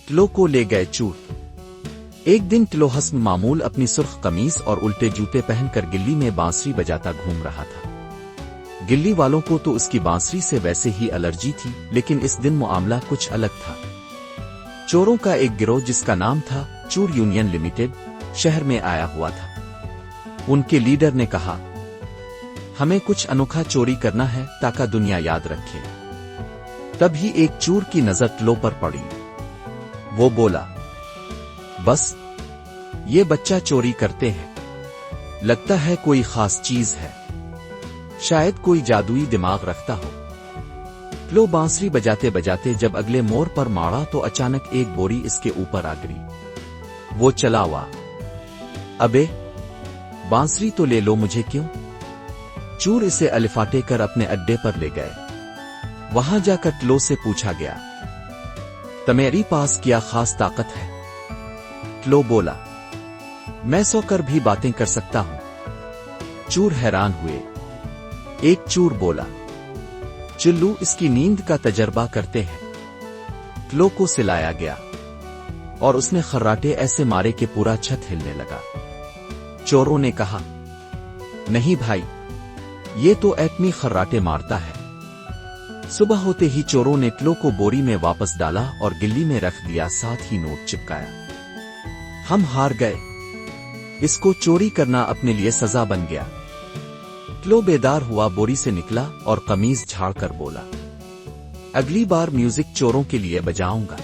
ٹلو کو لے گئے چور۔ ایک دن ٹلو حسب معمول اپنی سرخ قمیص اور الٹے جوتے پہن کر گلی میں بانسری بجاتا گھوم رہا تھا۔ گلی والوں کو تو اس کی بانسری سے ویسے ہی الرجی تھی، لیکن اس دن معاملہ کچھ الگ تھا۔ چوروں کا ایک گروہ جس کا نام تھا چور یونین لمیٹڈ شہر میں آیا ہوا تھا۔ ان کے لیڈر نے کہا، ہمیں کچھ انوکھا چوری کرنا ہے تاکہ دنیا یاد رکھے۔ تب ہی ایک چور کی نظر ٹلو پر پڑی۔ وہ بولا، بس یہ بچہ چوری کرتے ہیں، لگتا ہے کوئی خاص چیز ہے، شاید کوئی جادوئی دماغ رکھتا ہو۔ ٹلو بانسری بجاتے بجاتے جب اگلے موڑ پر ماڑا تو اچانک ایک بوری اس کے اوپر آ گری۔ وہ چلا ہوا، ابے بانسری تو لے لو، مجھے کیوں؟ چور اسے الفاٹے کر اپنے اڈے پر لے گئے۔ وہاں جا کر ٹلو سے پوچھا گیا، تمہاری پاس کیا خاص طاقت ہے؟ ٹلو بولا، میں سو کر بھی باتیں کر سکتا ہوں۔ چور حیران ہوئے۔ ایک چور بولا، چلو اس کی نیند کا تجربہ کرتے ہیں۔ ٹلو کو سلایا گیا اور اس نے خراٹے ایسے مارے کہ پورا چھت ہلنے لگا۔ چوروں نے کہا، نہیں بھائی، یہ تو ایٹمی خراٹے مارتا ہے۔ صبح ہوتے ہی چوروں نے ٹلو کو بوری میں واپس ڈالا اور گلی میں رکھ دیا، ساتھ ہی نوٹ چپکایا، ہم ہار گئے، اس کو چوری کرنا اپنے لیے سزا بن گیا۔ ٹلو بیدار ہوا، بوری سے نکلا اور قمیض جھاڑ کر بولا، اگلی بار میوزک چوروں کے لیے بجاؤں گا۔